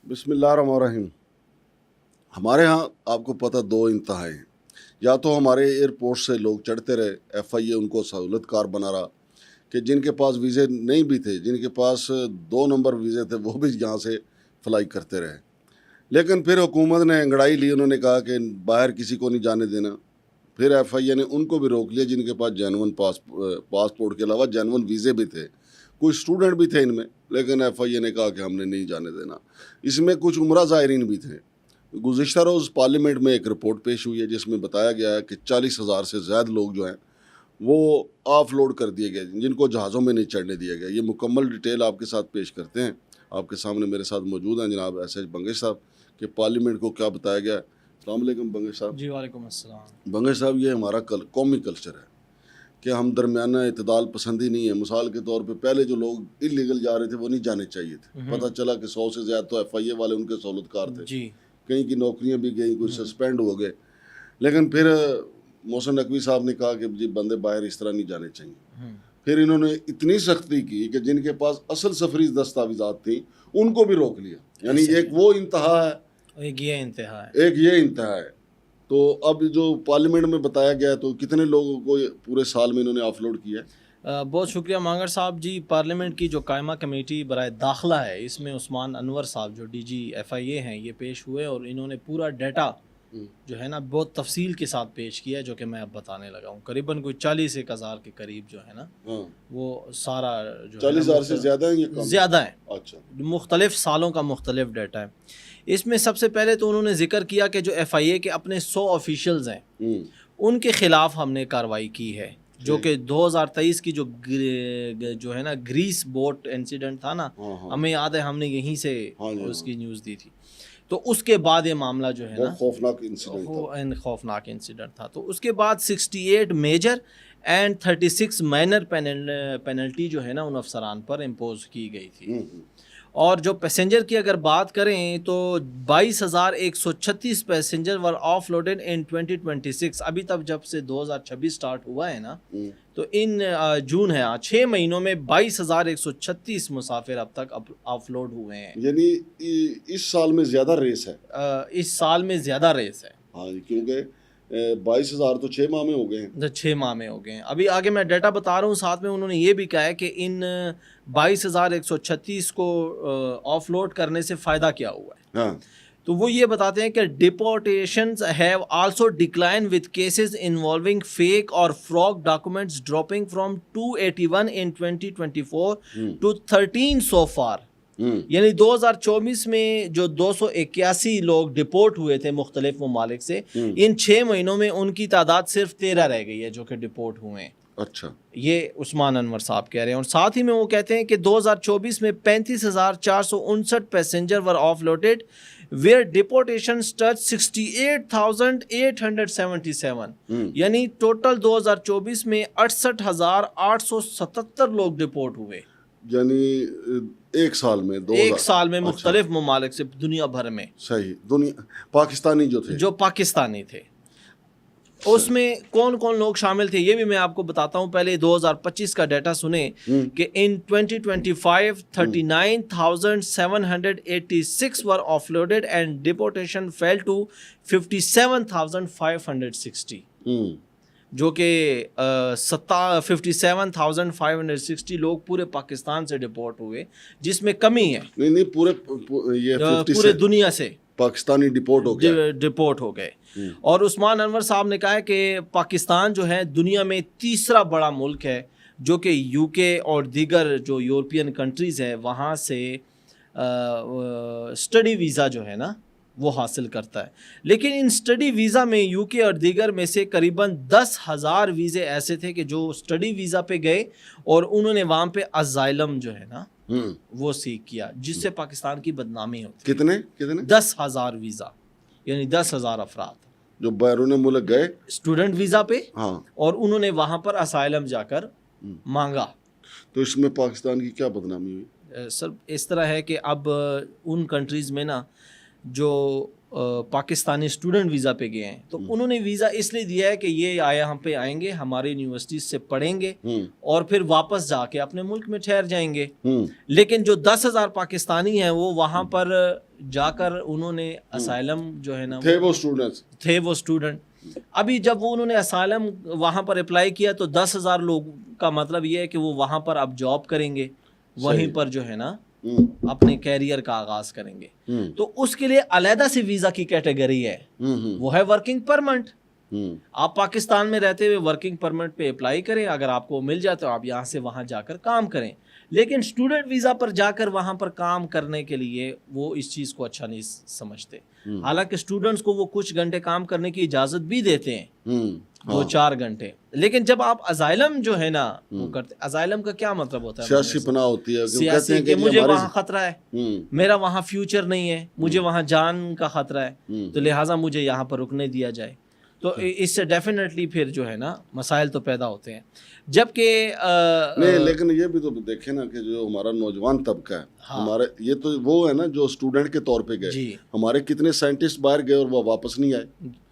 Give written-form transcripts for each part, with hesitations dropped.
بسم اللہ الرحمن الرحیم. ہمارے ہاں آپ کو پتہ دو انتہایں ہیں. یا تو ہمارے ایئرپورٹ سے لوگ چڑھتے رہے, ایف آئی اے ان کو سہولت کار بنا رہا کہ جن کے پاس ویزے نہیں بھی تھے, جن کے پاس 2 نمبر ویزے تھے, وہ بھی یہاں سے فلائی کرتے رہے. لیکن پھر حکومت نے انگڑائی لی, انہوں نے کہا کہ باہر کسی کو نہیں جانے دینا. پھر ایف آئی اے نے ان کو بھی روک لیا جن کے پاس جینون پاسپورٹ کے علاوہ جینون ویزے بھی تھے. کچھ اسٹوڈنٹ بھی تھے ان میں, لیکن ایف آئی اے نے کہا کہ ہم نے نہیں جانے دینا. اس میں کچھ عمرہ زائرین بھی تھے. گزشتہ روز پارلیمنٹ میں ایک رپورٹ پیش ہوئی ہے جس میں بتایا گیا ہے کہ 40,000 سے زائد لوگ جو ہیں وہ آف لوڈ کر دیے گئے, جن کو جہازوں میں نہیں چڑھنے دیا گیا. یہ مکمل ڈیٹیل آپ کے ساتھ پیش کرتے ہیں. آپ کے سامنے میرے ساتھ موجود ہیں جناب ایس ایچ بنگش صاحب کہ پارلیمنٹ کو کیا بتایا گیا ہے. السلام علیکم بنگش صاحب. جی وعلیکم السلام. بنگش صاحب, یہ ہمارا قومی کلچر ہے کہ ہم درمیانہ اعتدال پسندی نہیں ہے. مثال کے طور پہ پہلے جو لوگ انلیگل جا رہے تھے وہ نہیں جانے چاہیے تھے. پتہ چلا کہ 100 سے زیادہ تو ایف آئی اے والے ان کے سہولت کار تھے. جی کہیں کی نوکریاں بھی گئیں, کچھ سسپینڈ ہو گئے. لیکن پھر محسن نقوی صاحب نے کہا کہ جی بندے باہر اس طرح نہیں جانے چاہیے. پھر انہوں نے اتنی سختی کی کہ جن کے پاس اصل سفری دستاویزات تھیں ان کو بھی روک لیا. یعنی ایک وہ انتہا ہے, ایک یہ انتہا ہے, ایک یہ انتہا ہے. تو اب جو پارلیمنٹ میں بتایا گیا ہے تو کتنے لوگوں کو پورے سال میں انہوں نے آف لوڈ کیا ہے؟ بہت شکریہ مانگر صاحب. جی پارلیمنٹ کی جو قائمہ کمیٹی برائے داخلہ ہے, اس میں عثمان انور صاحب جو ڈی جی ایف آئی اے ہیں یہ پیش ہوئے اور انہوں نے پورا ڈیٹا جو ہے نا بہت تفصیل کے ساتھ پیش کیا ہے, جو کہ میں اب بتانے لگا ہوں. قریباً کوئی 40,000 کے قریب جو ہے نا وہ سارا جو 40,000 سے زیادہ ہیں یا کم؟ زیادہ ہیں. اچھا, مختلف سالوں کا مختلف ڈیٹا ہے. اس میں سب سے پہلے تو انہوں نے ذکر کیا کہ جو ایف آئی اے کے اپنے 100 آفیشلز ہیں ان کے خلاف ہم نے کارروائی کی ہے, جو کہ 2023 کی جو ہے نا گریس بوٹ انسیڈنٹ تھا نا, ہمیں یاد ہے ہم نے یہیں سے اس کی نیوز دی تھی. تو اس کے بعد یہ معاملہ جو ہے نا خوفناک انسیڈنٹ تھا. تو اس کے بعد 68 میجر اینڈ 36 مائنر پینلٹی جو ہے نا ان افسران پر امپوز کی گئی تھی. اور جو پیسنجر کی اگر بات کریں تو 22,136 پیسنجر ور آف لوڈڈ ان 2026. ابھی تک جب سے 2026 سٹارٹ ہوا ہے نا, تو ان جون ہے 6 مہینوں میں 22,136 مسافر اب تک آف لوڈ ہوئے ہیں. یعنی اس سال میں زیادہ ریس ہے. اس سال میں زیادہ ریس ہے. ہاں, کیونکہ 22,000 تو 6 ماہ میں ہو گئے ہیں. 6 ماہ میں ہو گئے ہیں. ابھی آگے میں ڈیٹا بتا رہا ہوں, ساتھ میں انہوں نے یہ بھی کہا ہے کہ ان 22,136 کو آف لوڈ کرنے سے فائدہ کیا ہوا ہے. ہاں, تو وہ یہ بتاتے ہیں کہ deportations have also declined with cases involving fake اور fraud documents dropping from 281 in 2024 to 13 so far. یعنی 2024 میں جو 281 لوگ ڈپورٹ ہوئے تھے مختلف ممالک سے, ان 6 مہینوں میں ان کی تعداد صرف 13 رہ گئی ہے جو کہ ڈپورٹ ہوئے ہیں. اچھا, یہ عثمان انور صاحب کہہ رہے ہیں. اور ساتھ ہی میں وہ کہتے ہیں کہ 2024 میں 35,459 passenger were offloaded where deportation touch 68,877. یعنی ٹوٹل 2024 میں 68,877 لوگ ڈپورٹ ہوئے. یعنی ایک سال میں مختلف ممالک سے دنیا بھر میں. صحیح, دنیا پاکستانی جو پاکستانی تھے. اس میں کون کون لوگ شامل تھے یہ بھی میں آپ کو بتاتا ہوں. پہلے 2025 کا ڈیٹا سنیں کہ in 2025 39,786 were offloaded and deportation fell to 57,560, جو کہ 57,560 لوگ پورے پاکستان سے ڈپورٹ ہوئے, جس میں کمی ہے نہیں پورے دنیا سے پاکستانی ڈپورٹ ہو گئے. اور عثمان انور صاحب نے کہا ہے کہ پاکستان جو ہے دنیا میں تیسرا بڑا ملک ہے جو کہ یو کے اور دیگر جو یورپین کنٹریز ہیں وہاں سے اسٹڈی ویزا جو ہے نا وہ حاصل کرتا ہے. لیکن ان اسٹڈی ویزا میں یو کے اور دیگر میں سے قریباً 10,000 ویزے ایسے تھے کہ جو اسٹڈی ویزا پہ گئے اور انہوں نے وہاں پہ ازائلم جو ہے نا وہ سیکھ کیا, جس سے پاکستان کی بدنامی ہوتی. کتنے 10,000 ویزا, یعنی 10,000 افراد جو بیرون ملک گئے اسٹوڈنٹ ویزا پہ, اور انہوں نے وہاں پر اسائلم جا کر مانگا. تو اس میں پاکستان کی کیا بدنامی ہوئی؟ سر اس طرح ہے کہ اب ان کنٹریز میں نا جو पाकिस्तानी स्टूडेंट वीज़ा पे गए हैं तो उन्होंने वीज़ा इसलिए दिया है कि ये यहाँ पे आएंगे, हमारे यूनिवर्सिटी से पढ़ेंगे और फिर वापस जाके अपने मुल्क में ठहर जाएंगे। लेकिन जो 10,000 पाकिस्तानी हैं वो वहाँ पर जाकर उन्होंने असाइलम जो है ना थे वो स्टूडेंट। अभी जब वो उन्होंने असाइलम वहाँ पर अप्लाई किया तो 10,000 लोग का मतलब ये है कि वो वहाँ पर अब जॉब करेंगे, वहीं पर जो है ना अपने कैरियर का आगाज करेंगे। तो उसके लिए अलहदा से वीजा की कैटेगरी है, वो है वर्किंग परमिट। आप पाकिस्तान में रहते हुए वर्किंग परमिट पे अप्लाई करें, अगर आपको मिल जाए तो आप यहाँ से वहाँ जाकर काम करें। लेकिन स्टूडेंट वीज़ा पर जाकर वहाँ पर काम करने के लिए वो इस चीज़ को अच्छा नहीं समझते। हालांकि स्टूडेंट्स को वो कुछ घंटे काम करने की इजाज़त भी देते हैं, 2-4 घंटे। लेकिन जब आप अजाइलम जो है ना वो करते, अजाइलम का क्या मतलब होता है? सियासी पनाह होती है, सियासी कि मुझे वहाँ खतरा है, मेरा वहाँ फ्यूचर नहीं है, मुझे वहाँ जान का खतरा है, तो लिहाजा मुझे यहाँ पर रुकने दिया जाए। तो इससे डेफिनेटली फिर जो है ना मसाइल तो पैदा होते हैं। जबकि नहीं, लेकिन ये भी तो देखें ना कि जो हमारा नौजवान तबका है, हमारे ये तो वो है ना जो स्टूडेंट के तौर पे गए, हमारे कितने साइंटिस्ट बाहर गए और वो वापस नहीं आए।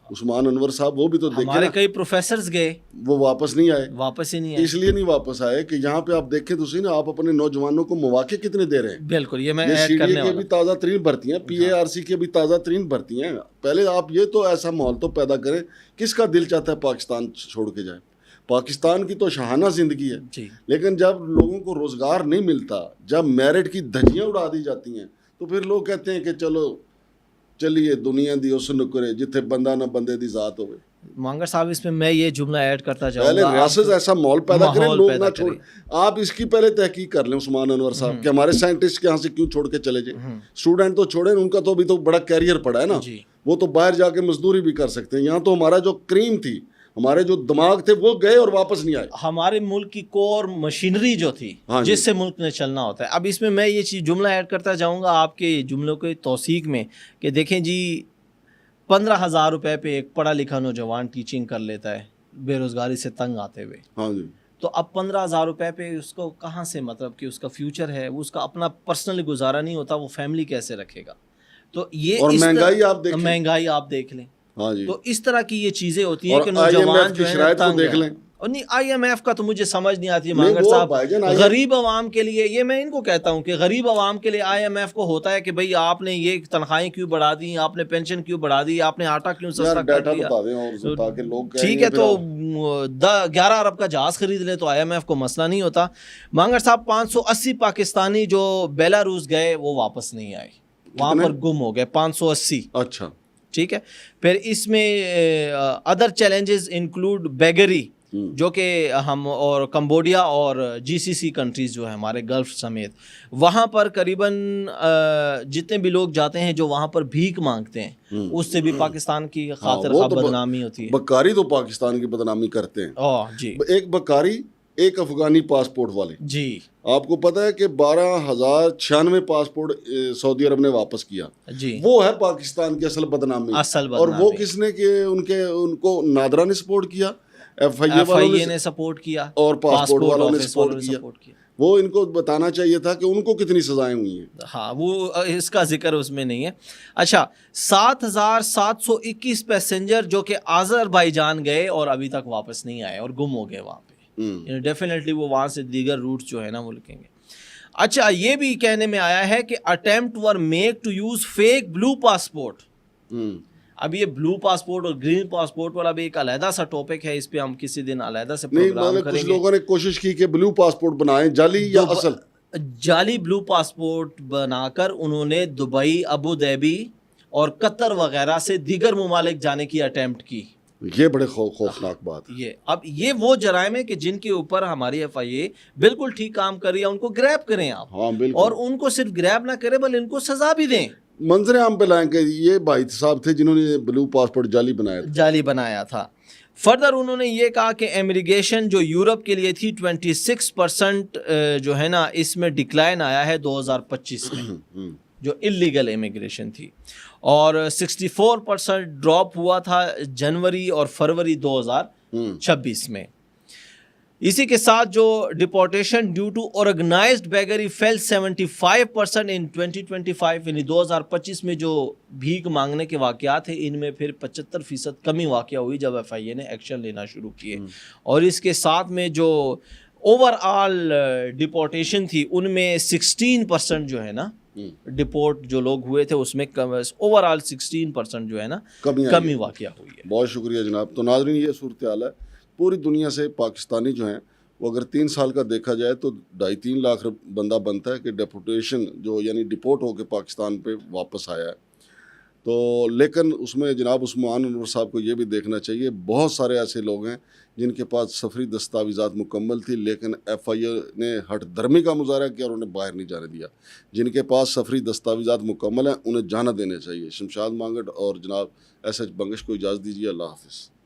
उस्मान अनवर साहब वो भी तो देखे, हमारे कई प्रोफेसर्स गए, वो वापस नहीं आए, वापस ही नहीं आए। इसलिए नहीं वापस आए कि यहाँ पे आप देखें तो सही ना, आप अपने नौजवानों को मौके कितने दे रहे हैं। बिल्कुल, ये मैं ऐड करने वाला। भी ताज़ा तरीन भर्ती हैं, PARC की भी ताज़ा तरीन भर्ती हैं। पहले आप ये तो ऐसा माहौल तो पैदा करें, किसका दिल चाहता है पाकिस्तान छोड़ के जाए? पाकिस्तान की तो शहाना जिंदगी है जी। लेकिन जब लोगों को रोजगार नहीं मिलता, जब मेरिट की धज्जियां उड़ा दी जाती हैं, तो फिर लोग कहते हैं कि चलिए दुनिया दी उस नुकरे जिथे बंदा न बंदे दी जात होवे। मांगर साहब, इसमें मैं ये जुमला ऐड करता जाऊंगा, पहले रियासत ऐसा माहौल पैदा करें, लोग ना छोड़। आप इसकी पहले तहकीक कर लें उस्मान अनवर साहब कि हमारे साइंटिस्ट यहाँ से क्यों छोड़ के चले जाए। स्टूडेंट तो छोड़े, उनका तो अभी तो बड़ा कैरियर पड़ा है ना, वो तो बाहर जाके मजदूरी भी कर सकते हैं। यहाँ तो हमारा जो क्रीम थी, हमारे जो दिमाग थे, वो गए और वापस नहीं आए। हमारे मुल्क की कोर मशीनरी जो थी, जिससे मुल्क ने चलना होता है। अब इसमें मैं ये चीज़ जुमला ऐड करता जाऊंगा आपके जुमलों के तौसीक में कि देखें जी, 15,000 रुपए पे एक पढ़ा लिखा नौजवान टीचिंग कर लेता है बेरोजगारी से तंग आते हुए। हाँ जी। तो अब 15,000 रुपए पे उसको कहाँ से, मतलब कि उसका फ्यूचर है, वो उसका अपना पर्सनली गुजारा नहीं होता, वो फैमिली कैसे रखेगा? तो ये और महंगाई आप देख लें। हाँ जी। तो इस तरह की ये चीजें होती हैं कि नौजवान जो है तंग देख लें। और नहीं, IMF का तो मुझे समझ नहीं आती है मांगर साहब। गरीब आवाम के लिए, ये मैं इनको कहता हूँ कि गरीब आवाम के लिए IMF को होता है कि भाई आपने ये तनख्वाहें क्यों बढ़ा दी, आपने पेंशन क्यों बढ़ा दी, आपने आटा क्यों सस्ता कर दिया। ठीक है, तो 11 अरब का जहाज खरीद ले तो IMF को मसला नहीं होता। मांगर साहब, 580 पाकिस्तानी जो बेलारूस गए वो वापस नहीं आए, वहाँ पर गुम हो गए 580। अच्छा, ठीक है। फिर इसमें अदर चैलेंजेस इंक्लूड बेगरी, जो कि हम और कंबोडिया और GCC कंट्रीज़ जो है हमारे गल्फ समेत, वहाँ पर करीबन जितने भी लोग जाते हैं जो वहाँ पर भीख मांगते हैं, उससे भी पाकिस्तान की खातिर बदनामी होती है। बकारी तो पाकिस्तान की बदनामी करते हैं जी। एक बकारी, एक अफगानी पासपोर्ट वाले जी। आपको पता है कि 12,096 पासपोर्ट सऊदी अरब ने वापस किया जी। वो है पाकिस्तान की असल बदनामी। और वो किसने किए? उनको नादरा ने सपोर्ट किया, FIA ने सपोर्ट किया और पासपोर्ट वालों ने सपोर्ट किया। वो इनको बताना चाहिए था कि उनको कितनी सजाएं हुई हैं। हाँ, वो इसका जिक्र उसमें नहीं है। अच्छा, 7,721 पैसेंजर जो कि आज़रबाईजान गए और अभी तक वापस नहीं आए और गुम हो गए वहाँ पे। डेफिनेटली वो वहाँ से दीगर रूट्स जो है ना वो लिखेंगे। अच्छा, ये भी कहने में आया है कि attempt were make to use fake blue passport. अब ये ब्लू पासपोर्ट और ग्रीन पासपोर्ट वाला भी एक अलहदा सा टॉपिक है, इस पे हम किसी दिन अलहदा से प्रोग्राम करेंगे। कुछ लोगों ने कोशिश की कि ब्लू पासपोर्ट बनाएं, जाली या असल। जाली ब्लू पासपोर्ट बनाकर उन्होंने दुबई, अबू धाबी और कतर वगैरह से दीगर ममालिक जाने की अटेम्प्ट की। ये बड़े खौफनाक बात है। अब ये वो जराइम है कि जिनके ऊपर हमारी FIA बिल्कुल ठीक काम कर रही है, उनको ग्रैब करें आप। हाँ, बिल्कुल। और उनको सिर्फ ग्रैब ना करें बल्कि इनको सजा भी दें। मंजर आम पे लाएं कि ये भाई साहब थे जिन्होंने ब्लू पासपोर्ट जाली बनाया था। फर्दर उन्होंने ये कहा कि इमिग्रेशन जो यूरोप के लिए थी 26% जो है ना इसमें डिक्लाइन आया है 2025 में, जो इलीगल इमिग्रेशन थी, और 64% ड्रॉप हुआ था जनवरी और फरवरी 2026 में। इसी के साथ जो deportation due to organised beggary fail 75% in 2025, यानी 2025 में जो भीख मांगने के वाकयात हैं इनमें फिर 75% कमी वाकया हुई जब FIA ने एक्शन लेना शुरू किए। और इसके साथ में जो ओवरऑल डिपोर्टेशन थी उनमें 16% जो है ना डिपोर्ट जो लोग हुए थे उसमें ओवरऑल 16% जो है ना कमी वाकया हुई है। बहुत शुक्रिया जनाब। तो नाज़रीन, ये सूरत हाल है पूरी दुनिया से। पाकिस्तानी जो हैं वो अगर 3 साल का देखा जाए तो 2.5-3 लाख बंदा बनता है कि डिपोर्टेशन जो यानी डिपोर्ट होकर पाकिस्तान पे वापस आया है। तो लेकिन उसमें जनाब उस्मान अनवर साहब को ये भी देखना चाहिए, बहुत सारे ऐसे लोग हैं जिनके पास सफरी दस्तावेज़ात मुकम्मल थी लेकिन FIA ने हट धर्मी का मुजाहरा किया और उन्हें बाहर नहीं जाने दिया। जिनके पास सफरी दस्तावेज़ात मुकम्मल हैं उन्हें जाना देना चाहिए। शमशाद मांगट और जनाब SH बंगश को इजाज़त दीजिए। अल्लाह हाफ़िज़।